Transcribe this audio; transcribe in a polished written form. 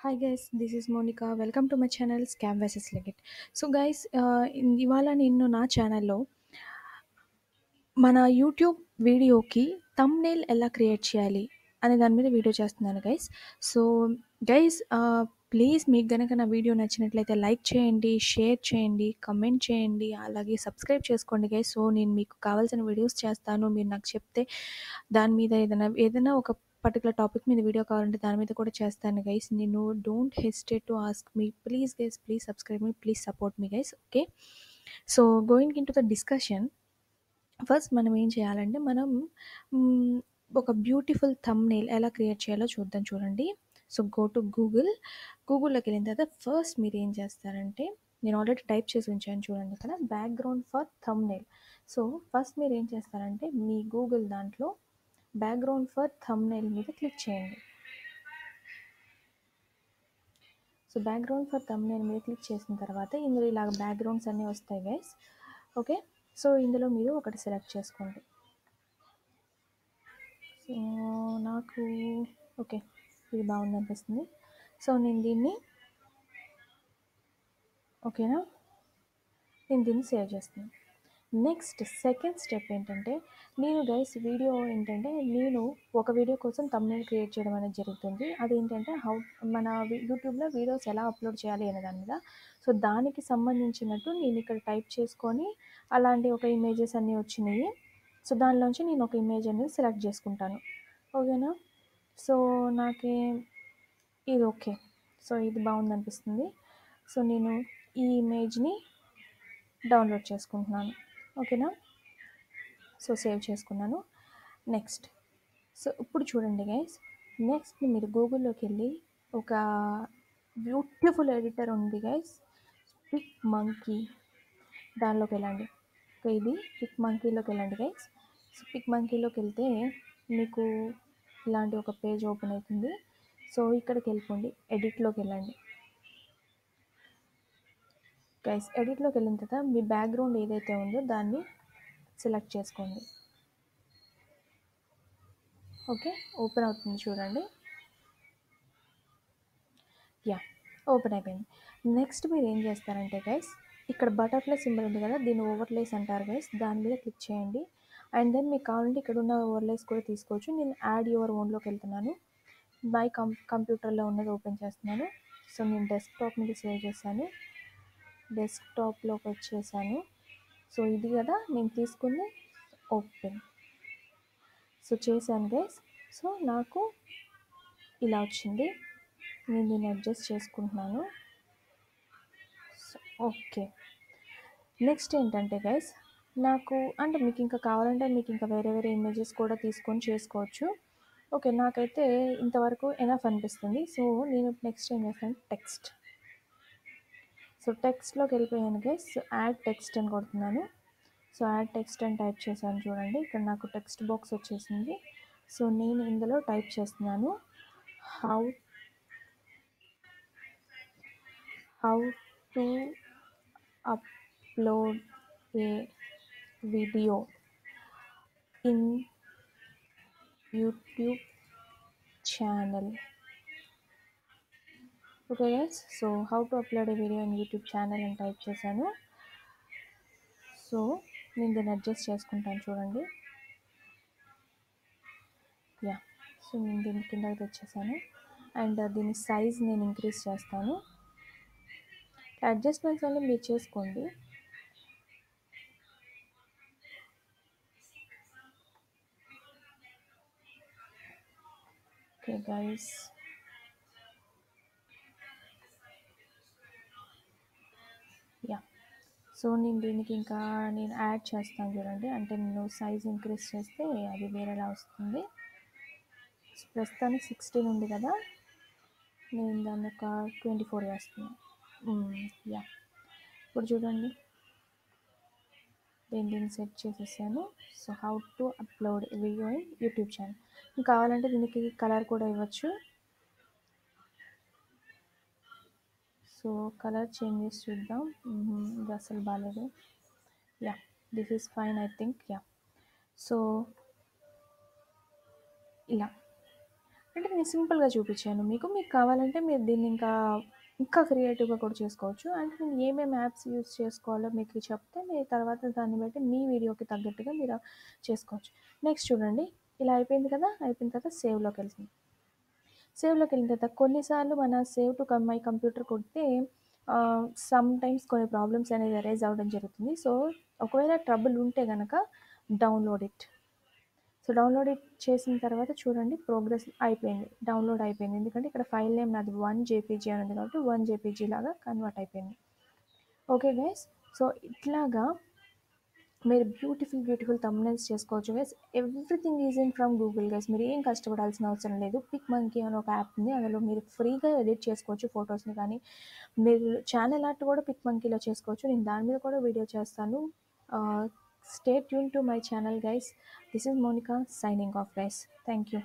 Hi guys, this is Monica. Welcome to my channel scam versus legit. So guys, ఇవాళ నేను నా ఛానల్లో మన యూట్యూబ్ వీడియోకి థంబ్‌నెయిల్ ఎలా క్రియేట్ చేయాలి అనే దాని మీద వీడియో చేస్తున్నాను గైస్. సో గైస్, ప్లీజ్ మీకు గనక నా వీడియో నచ్చినట్లయితే లైక్ చేయండి, షేర్ చేయండి, కమెంట్ చేయండి, అలాగే సబ్స్క్రైబ్ చేసుకోండి గైస్. సో నేను మీకు కావాల్సిన వీడియోస్ చేస్తాను. మీరు నాకు చెప్తే దాని మీద ఏదైనా ఒక పర్టికులర్ టాపిక్ మీద వీడియో కావాలంటే దాని మీద కూడా చేస్తాను గైస్. నేను don't hesitate to ask me, please guys, please subscribe me, please support me guys. Okay, so going in to the discussion. First మనం ఏం చేయాలంటే మ్, ఒక బ్యూటిఫుల్ థంబ్‌నెయిల్ ఎలా క్రియేట్ చేయాలో చూద్దాం. చూడండి. సో గో టు గూగుల్లోకి వెళ్ళిన తర్వాత ఫస్ట్ మీరు ఏం చేస్తారంటే, నేను ఆల్రెడీ టైప్ చేసి ఉంచాను చూడండి ఇక్కడ, background for thumbnail. So first మీరు ఏం చేస్తారంటే మీ గూగుల్ దాంట్లో బ్యాక్గ్రౌండ్ ఫర్ థంబ్‌నెయిల్ మీద క్లిక్ చేయండి. సో బ్యాక్గ్రౌండ్ ఫర్ థంబ్‌నెయిల్ మీద క్లిక్ చేసిన తర్వాత ఇందులో ఇలాగ బ్యాక్గ్రౌండ్స్ అన్నీ వస్తాయి గైస్. ఓకే, సో ఇందులో మీరు ఒకటి సెలెక్ట్ చేసుకోండి. సో నాకు ఓకే, ఇది బాగుంది అనిపిస్తుంది. సో నేను దీన్ని ఓకేనా, నేను దీన్ని సేవ్ చేస్తున్నాను. నెక్స్ట్ సెకండ్ స్టెప్ ఏంటంటే, నేను ఒక వీడియో కోసం థంబ్‌నెయిల్ క్రియేట్ చేయడం అనేది జరుగుతుంది. అదేంటంటే మన యూట్యూబ్లో వీడియోస్ ఎలా అప్లోడ్ చేయాలి అనే దాని మీద. సో దానికి సంబంధించినట్టు నేను ఇక్కడ టైప్ చేసుకొని అలాంటి ఒక ఇమేజెస్ అన్నీ వచ్చినాయి. సో దానిలోంచి నేను ఒక ఇమేజ్ అనేది సెలెక్ట్ చేసుకుంటాను. ఓకేనా, సో నాకే ఇది ఓకే, సో ఇది బాగుంది అనిపిస్తుంది. సో నేను ఈ ఇమేజ్ని డౌన్లోడ్ చేసుకుంటున్నాను. ఓకేనా, సో సేవ్ చేసుకున్నాను. నెక్స్ట్, సో ఇప్పుడు చూడండి గైస్, నెక్స్ట్ మీరు గూగుల్లోకి వెళ్ళి ఒక బ్యూటిఫుల్ ఎడిటర్ ఉంది గైస్, పిక్ మంకీ, దానిలోకి వెళ్ళండి. సో ఇది పిక్ మంకీలోకి వెళ్ళండి గైస్. సో పిక్ మంకీలోకి వెళ్తే మీకు ఇలాంటి ఒక పేజ్ ఓపెన్ అవుతుంది. సో ఇక్కడికి వెళ్ళిపోండి, ఎడిట్లోకి వెళ్ళండి గైస్. ఎడిట్లోకి వెళ్ళిన తర్వాత మీ బ్యాక్గ్రౌండ్ ఏదైతే ఉందో దాన్ని సెలెక్ట్ చేసుకోండి. ఓకే, ఓపెన్ అవుతుంది చూడండి. యా, ఓపెన్ అయిపోయింది. నెక్స్ట్ మీరు ఏం చేస్తారంటే గైస్, ఇక్కడ బటర్ఫ్లై సింబల్ ఉంది కదా, దీన్ని ఓవర్లేస్ అంటారు గైస్. దాని మీద క్లిక్ చేయండి. అండ్ దెన్ మీకు కావాలంటే ఇక్కడ ఉన్న ఓవర్లేస్ కూడా తీసుకోవచ్చు. నేను యాడ్ యువర్ ఓన్లోకి వెళ్తున్నాను. మై కంప్యూటర్లో ఉన్నది ఓపెన్ చేస్తున్నాను. సో నేను డెస్క్టాప్ మీద సేవ్ చేశాను, డెస్క్టాప్లోకి వచ్చేసాను. సో ఇది కదా నేను తీసుకుంది, ఓపెన్. సో చేశాను గైస్. సో నాకు ఇలా వచ్చింది. నేను దీన్ని అడ్జస్ట్ చేసుకుంటున్నాను. సో ఓకే, నెక్స్ట్ ఏంటంటే గైస్, నాకు అంటే మీకు ఇంకా కావాలంటే మీకు ఇంకా వేరే వేరే ఇమేజెస్ కూడా తీసుకొని చేసుకోవచ్చు. ఓకే, నాకైతే ఇంతవరకు ఎనఫ్ అనిపిస్తుంది. సో నేను నెక్స్ట్ ఏం చేస్తాను, టెక్స్ట్. సో టెక్స్ట్లోకి వెళ్ళిపోయాను గైస్. సో యాడ్ టెక్స్ట్ అని కొడుతున్నాను. సో యాడ్ టెక్స్ట్ అని టైప్ చేశాను చూడండి, ఇక్కడ నాకు టెక్స్ట్ బాక్స్ వచ్చేసింది. సో నేను ఇందులో టైప్ చేస్తున్నాను, how how to upload a video in YouTube channel. Okay guys, so how to upload a video in YouTube channel అని టైప్ చేశాను. సో నేను దీన్ని అడ్జస్ట్ చేసుకుంటాను చూడండి. యా, సో నేను దీని కిందకి తెచ్చేసాను. అండ్ దీని సైజ్ నేను ఇంక్రీజ్ చేస్తాను. అడ్జస్ట్మెంట్స్ అన్నీ మీరు చేసుకోండి. ఓకే గైస్, యా, సో నేను దీనికి ఇంకా నేను యాడ్ చేస్తాను చూడండి. అంటే నేను సైజ్ ఇంక్రీజ్ చేస్తే అది వేరేలా వస్తుంది. ప్రస్తుతానికి 16 ఉంది కదా, నేను దాన్ని ఒక 24 వేస్తున్నాను. యా, ఇప్పుడు చూడండి, నేను దీన్ని సెట్ చేసేసాను. So how to upload video in YouTube channel. మీకు కావాలంటే దీనికి కలర్ కూడా ఇవ్వచ్చు. సో కలర్ చేంజెస్ చూద్దాం. ఇది అసలు బాగాలేదు. Yeah, this is fine I think. Yeah, so ఇలా అంటే నేను సింపుల్‌గా చూపిచ్చాను మీకు. మీకు కావాలంటే మీరు దీన్ని ఇంకా క్రియేటివ్‌గా కూడా చేసుకోవచ్చు. అంటే నేను ఏమేమి యాప్స్ యూజ్ చేసుకోవాలో మీకు చెప్తే మీరు తర్వాత దాన్ని బట్టి మీ వీడియోకి తగ్గట్టుగా మీరు చేసుకోవచ్చు. నెక్స్ట్ చూడండి ఇలా అయిపోయింది కదా! అయిపోయిన తర్వాత సేవ్‌లోకెళ్తుంది. సేవ్‌లోకెళ్ళిన తర్వాత కొన్నిసార్లు మన సేవ్ టు మై కంప్యూటర్ కొడితే సమ్‌టైమ్స్ కొన్ని ప్రాబ్లమ్స్ అనేది అరైజ్ అవ్వడం జరుగుతుంది. సో, ఒకవేళ ట్రబుల్ ఉంటే గనక download it. So, download it చేసిన తర్వాత చూడండి ప్రోగ్రెస్ అయిపోయింది. డౌన్‌లోడ్ అయిపోయింది. ఎందుకంటే ఇక్కడ ఫైల్ నేమ్ నాది 1 జేపీజీ అని ఉంది కాబట్టి 1 జేపీజీ లాగా కన్వర్ట్ అయిపోయింది. Okay guys. సో, ఇట్లాగా మీరు బ్యూటిఫుల్ థంబ్‌నెయిల్స్ చేసుకోవచ్చు guys. Everything is in from Google guys. మీరు ఏం కష్టపడాల్సిన అవసరం లేదు. పిక్ మంకీ అని ఒక యాప్ ఉంది. అందులో మీరు ఫ్రీగా ఎడిట్ చేసుకోవచ్చు ఫోటోస్‌ని కానీ, మీరు ఛానెల్ ఆర్ట్ కూడా పిక్ మంకీలో చేసుకోవచ్చు. నేను దాని మీద కూడా వీడియో చేస్తాను. Stay tune to my channel guys. This is Monica signing off guys. Thank you.